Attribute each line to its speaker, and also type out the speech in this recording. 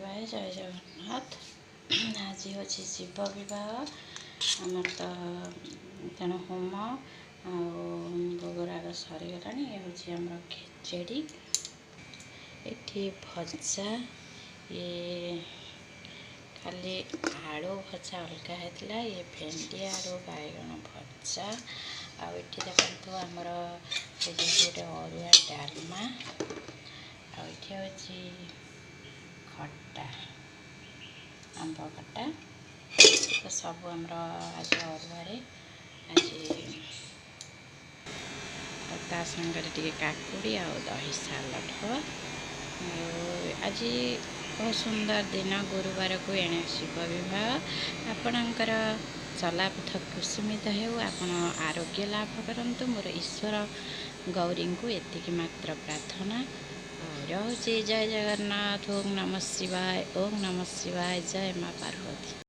Speaker 1: शिवाय जय जगन्नाथ। आज हूँ शिव बह आमर तो तेणु होम भोगराग सरीगला। ये हूँ आम खेचेड़ी ये भजा ये खाली आलू भजा अलग होता ये भेंडी आलू बैगण भजा आउ देखु आमर गोटे अरुआ डालमा आउ खट्टा आंब खट्टा तो सब आमर आज अरुआ आज सांगे टे काकुड़ी आ दही सालाड हम आज बहुत सुंदर दिन गुरुवार को एणे शिव विवाह आपणकर चलापथ कुसुमित हो आपण आरोग्य लाभ करंतु मोर ईश्वर गौरी को एतिक मात्र प्रार्थना रहुछि। जय जगन्नाथ। ओम नमः शिवाय। ओम नमः शिवाय। जय मां पार्वती।